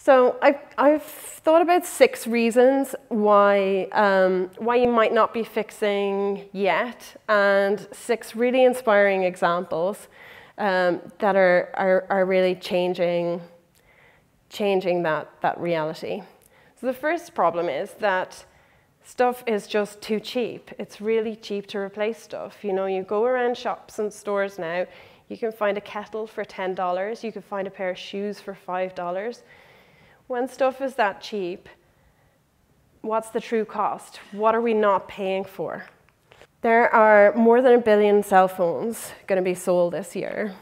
So I've thought about 6 reasons why you might not be fixing yet, and 6 really inspiring examples that are really changing that reality. So the first problem is that stuff is just too cheap. It's really cheap to replace stuff. You know, you go around shops and stores now, you can find a kettle for $10, you can find a pair of shoes for $5. When stuff is that cheap, what's the true cost? What are we not paying for? There are more than 1 billion cell phones going to be sold this year,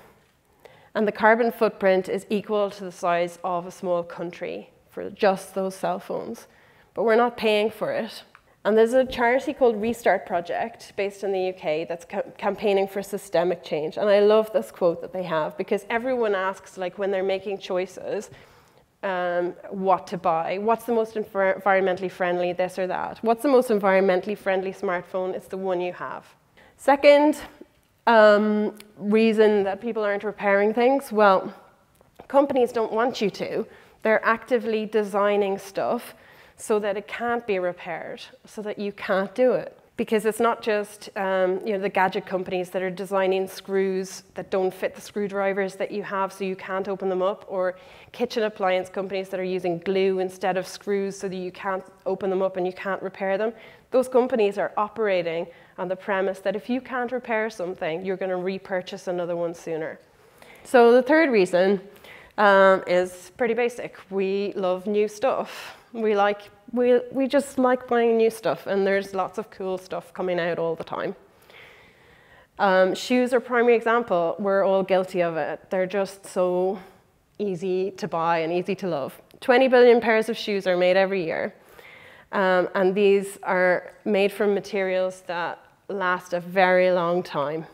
and the carbon footprint is equal to the size of a small country for just those cell phones, but we're not paying for it. And there's a charity called Restart Project based in the UK that's campaigning for systemic change, and I love this quote that they have, because everyone asks, like, when they're making choices, what to buy. What's the most environmentally friendly, this or that? What's the most environmentally friendly smartphone? It's the one you have. Second reason that people aren't repairing things, well, companies don't want you to. They're actively designing stuff so that it can't be repaired, so that you can't do it. Because it's not just the gadget companies that are designing screws that don't fit the screwdrivers that you have, so you can't open them up, or kitchen appliance companies that are using glue instead of screws so that you can't open them up and you can't repair them. Those companies are operating on the premise that if you can't repair something, you're going to repurchase another one sooner. So the third reason is pretty basic. We love new stuff. We just like buying new stuff, and there's lots of cool stuff coming out all the time. Shoes are a primary example. We're all guilty of it. They're just so easy to buy and easy to love. 20 billion pairs of shoes are made every year, and these are made from materials that last a very long time.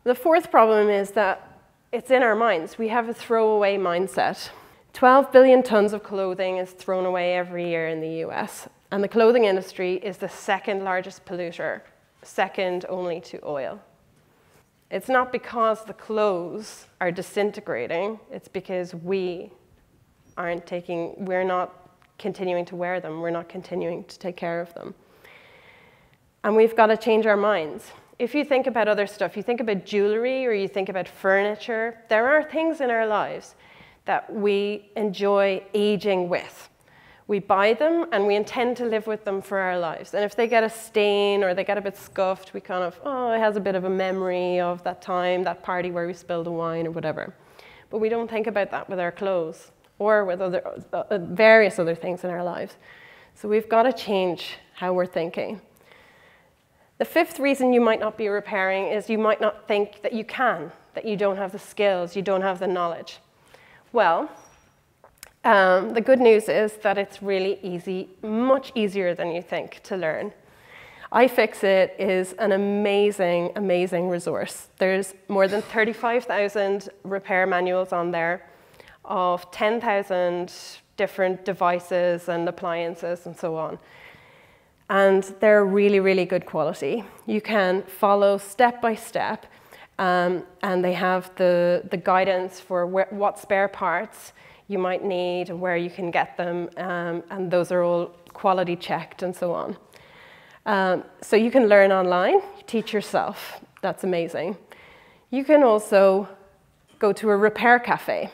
The fourth problem is that it's in our minds. We have a throwaway mindset. 12 billion tons of clothing is thrown away every year in the US, and the clothing industry is the 2nd largest polluter, second only to oil. It's not because the clothes are disintegrating, it's because we're not continuing to wear them, we're not continuing to take care of them. And we've got to change our minds. If you think about other stuff, you think about jewelry or you think about furniture, there are things in our lives that we enjoy aging with. We buy them and we intend to live with them for our lives. And if they get a stain or they get a bit scuffed, we kind of, oh, it has a bit of a memory of that time, that party where we spilled the wine or whatever. But we don't think about that with our clothes or with various other things in our lives. So we've got to change how we're thinking. The 5th reason you might not be repairing is you might not think that you can, that you don't have the skills, you don't have the knowledge. Well, the good news is that it's really easy, much easier than you think to learn. iFixit is an amazing, amazing resource. There's more than 35,000 repair manuals on there of 10,000 different devices and appliances and so on. And they're really, really good quality. You can follow step by step. And they have the guidance for what spare parts you might need and where you can get them, and those are all quality checked and so on. So you can learn online, teach yourself. That's amazing. You can also go to a repair cafe.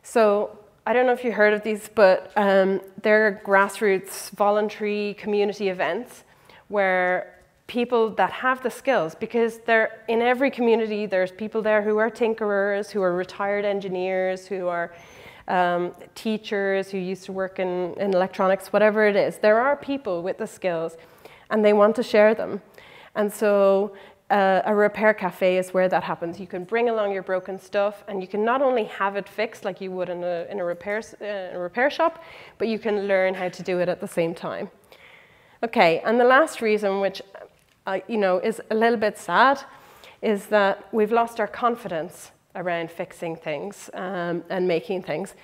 So I don't know if you heard of these, but they're grassroots voluntary community events where people that have the skills, because in every community there's people there who are tinkerers, who are retired engineers, who are teachers, who used to work in electronics, whatever it is. There are people with the skills and they want to share them. And so a repair cafe is where that happens. You can bring along your broken stuff and you can not only have it fixed like you would in a repair shop, but you can learn how to do it at the same time. Okay, and the last reason, which is a little bit sad, is that we've lost our confidence around fixing things and making things.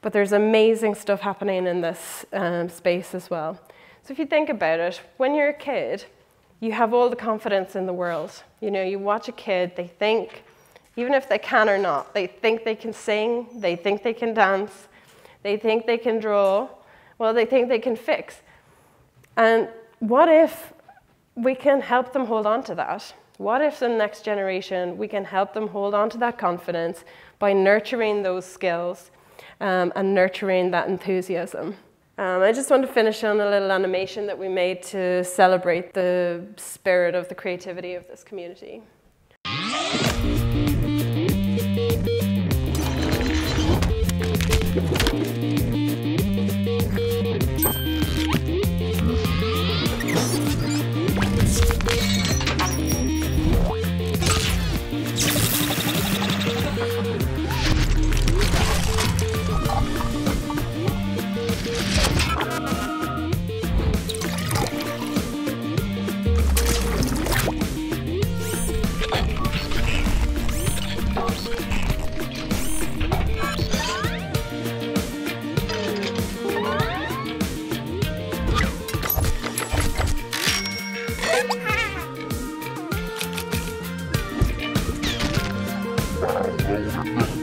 But there's amazing stuff happening in this space as well. So if you think about it, when you're a kid, you have all the confidence in the world. You watch a kid, they think, even if they can or not, they think they can sing, they think they can dance, They think they can draw. Well, they think they can fix. And what if we can help them hold on to that? What if the next generation, we can help them hold on to that confidence by nurturing those skills and nurturing that enthusiasm? I just want to finish on a little animation that we made to celebrate the spirit of the creativity of this community. Untitled